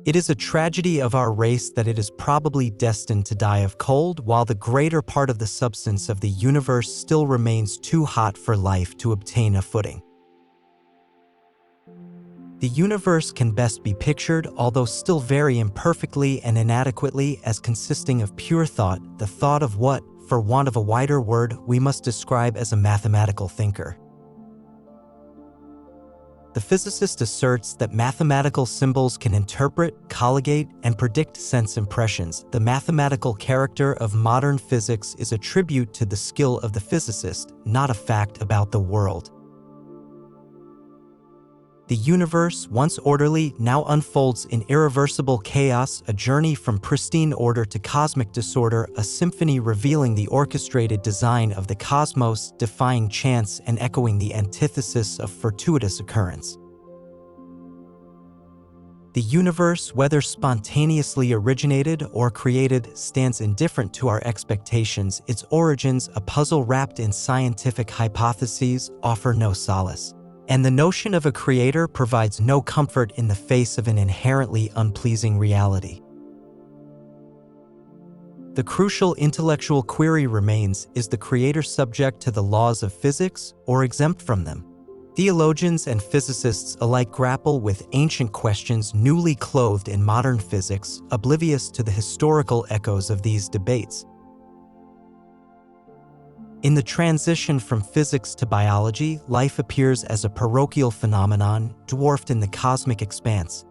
It is a tragedy of our race that it is probably destined to die of cold, while the greater part of the substance of the universe still remains too hot for life to obtain a footing. The universe can best be pictured, although still very imperfectly and inadequately, as consisting of pure thought, the thought of what, for want of a wider word, we must describe as a mathematical thinker. The physicist asserts that mathematical symbols can interpret, colligate, and predict sense impressions. The mathematical character of modern physics is a tribute to the skill of the physicist, not a fact about the world. The universe, once orderly, now unfolds in irreversible chaos, a journey from pristine order to cosmic disorder, a symphony revealing the orchestrated design of the cosmos, defying chance and echoing the antithesis of fortuitous occurrence. The universe, whether spontaneously originated or created, stands indifferent to our expectations. Its origins, a puzzle wrapped in scientific hypotheses, offer no solace. And the notion of a creator provides no comfort in the face of an inherently unpleasing reality. The crucial intellectual query remains: is the creator subject to the laws of physics or exempt from them? Theologians and physicists alike grapple with ancient questions newly clothed in modern physics, oblivious to the historical echoes of these debates. In the transition from physics to biology, life appears as a parochial phenomenon, dwarfed in the cosmic expanse.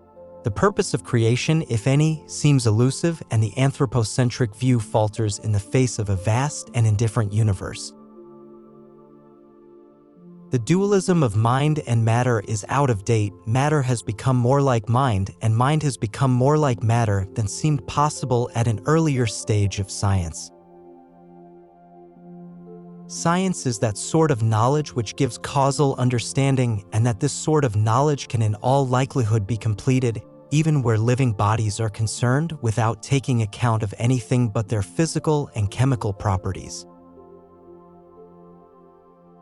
The purpose of creation, if any, seems elusive, and the anthropocentric view falters in the face of a vast and indifferent universe. The dualism of mind and matter is out of date. Matter has become more like mind, and mind has become more like matter than seemed possible at an earlier stage of science. Science is that sort of knowledge which gives causal understanding, and that this sort of knowledge can in all likelihood be completed, even where living bodies are concerned, without taking account of anything but their physical and chemical properties.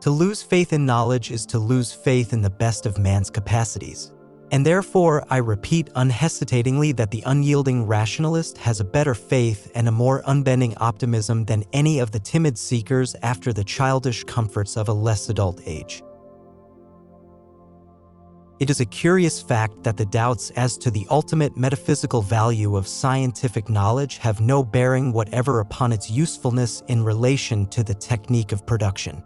To lose faith in knowledge is to lose faith in the best of man's capacities. And therefore, I repeat unhesitatingly that the unyielding rationalist has a better faith and a more unbending optimism than any of the timid seekers after the childish comforts of a less adult age. It is a curious fact that the doubts as to the ultimate metaphysical value of scientific knowledge have no bearing whatever upon its usefulness in relation to the technique of production.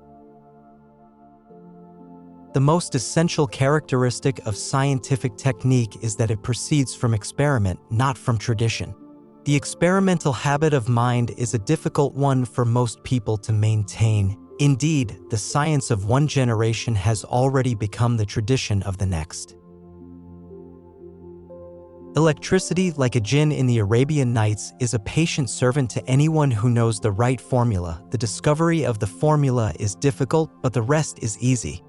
The most essential characteristic of scientific technique is that it proceeds from experiment, not from tradition. The experimental habit of mind is a difficult one for most people to maintain. Indeed, the science of one generation has already become the tradition of the next. Electricity, like a jinn in the Arabian Nights, is a patient servant to anyone who knows the right formula. The discovery of the formula is difficult, but the rest is easy.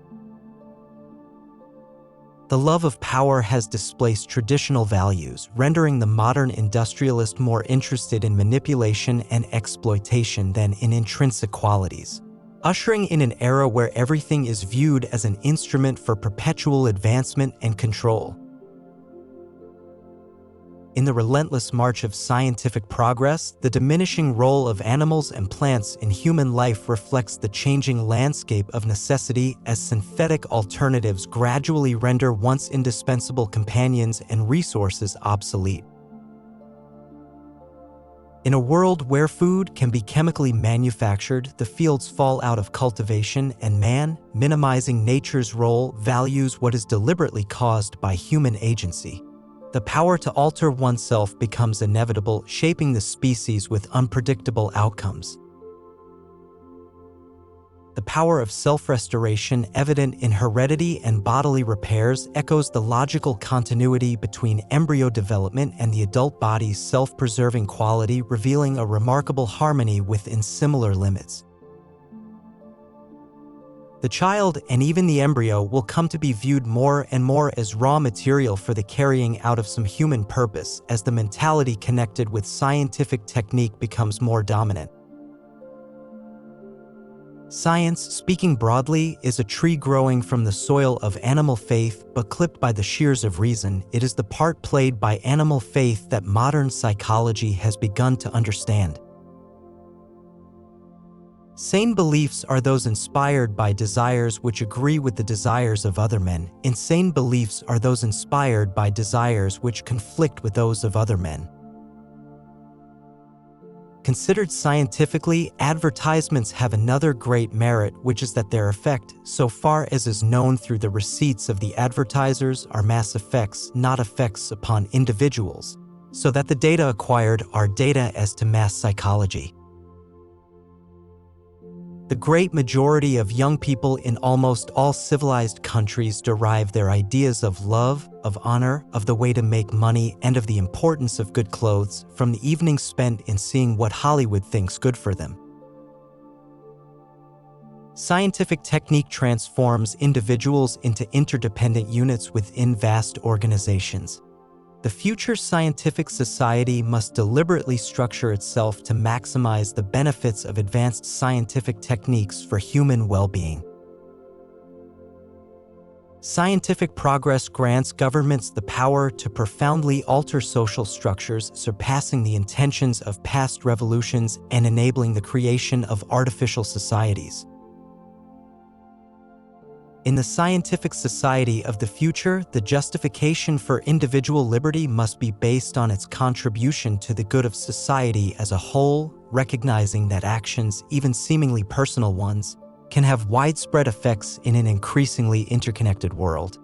The love of power has displaced traditional values, rendering the modern industrialist more interested in manipulation and exploitation than in intrinsic qualities, ushering in an era where everything is viewed as an instrument for perpetual advancement and control. In the relentless march of scientific progress, the diminishing role of animals and plants in human life reflects the changing landscape of necessity as synthetic alternatives gradually render once indispensable companions and resources obsolete. In a world where food can be chemically manufactured, the fields fall out of cultivation, and man, minimizing nature's role, values what is deliberately caused by human agency. The power to alter oneself becomes inevitable, shaping the species with unpredictable outcomes. The power of self-restoration, evident in heredity and bodily repairs, echoes the logical continuity between embryo development and the adult body's self-preserving quality, revealing a remarkable harmony within similar limits. The child, and even the embryo, will come to be viewed more and more as raw material for the carrying out of some human purpose, as the mentality connected with scientific technique becomes more dominant. Science, speaking broadly, is a tree growing from the soil of animal faith but clipped by the shears of reason. It is the part played by animal faith that modern psychology has begun to understand. Sane beliefs are those inspired by desires which agree with the desires of other men. Insane beliefs are those inspired by desires which conflict with those of other men. Considered scientifically, advertisements have another great merit, which is that their effect, so far as is known through the receipts of the advertisers, are mass effects, not effects upon individuals, so that the data acquired are data as to mass psychology. The great majority of young people in almost all civilized countries derive their ideas of love, of honor, of the way to make money, and of the importance of good clothes from the evenings spent in seeing what Hollywood thinks good for them. Scientific technique transforms individuals into interdependent units within vast organizations. The future scientific society must deliberately structure itself to maximize the benefits of advanced scientific techniques for human well-being. Scientific progress grants governments the power to profoundly alter social structures, surpassing the intentions of past revolutions and enabling the creation of artificial societies. In the scientific society of the future, the justification for individual liberty must be based on its contribution to the good of society as a whole, recognizing that actions, even seemingly personal ones, can have widespread effects in an increasingly interconnected world.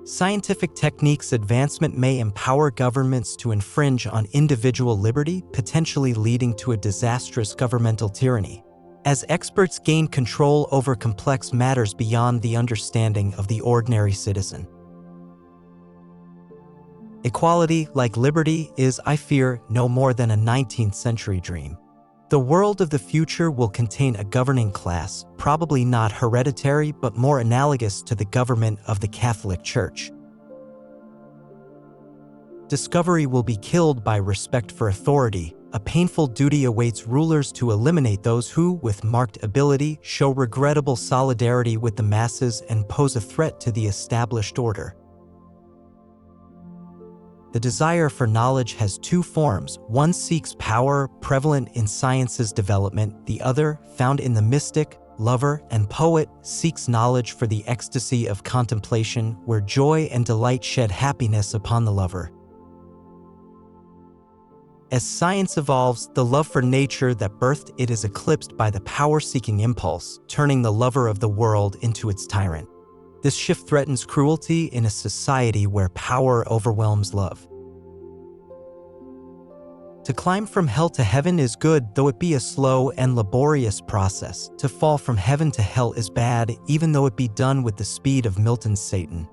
Scientific techniques advancement may empower governments to infringe on individual liberty, potentially leading to a disastrous governmental tyranny. As experts gain control over complex matters beyond the understanding of the ordinary citizen. Equality, like liberty, is, I fear, no more than a 19th century dream. The world of the future will contain a governing class, probably not hereditary but more analogous to the government of the Catholic Church. Discovery will be killed by respect for authority. A painful duty awaits rulers to eliminate those who, with marked ability, show regrettable solidarity with the masses and pose a threat to the established order. The desire for knowledge has two forms. One seeks power, prevalent in science's development. The other, found in the mystic, lover, and poet, seeks knowledge for the ecstasy of contemplation, where joy and delight shed happiness upon the lover. As science evolves, the love for nature that birthed it is eclipsed by the power-seeking impulse, turning the lover of the world into its tyrant. This shift threatens cruelty in a society where power overwhelms love. To climb from hell to heaven is good, though it be a slow and laborious process. To fall from heaven to hell is bad, even though it be done with the speed of Milton's Satan.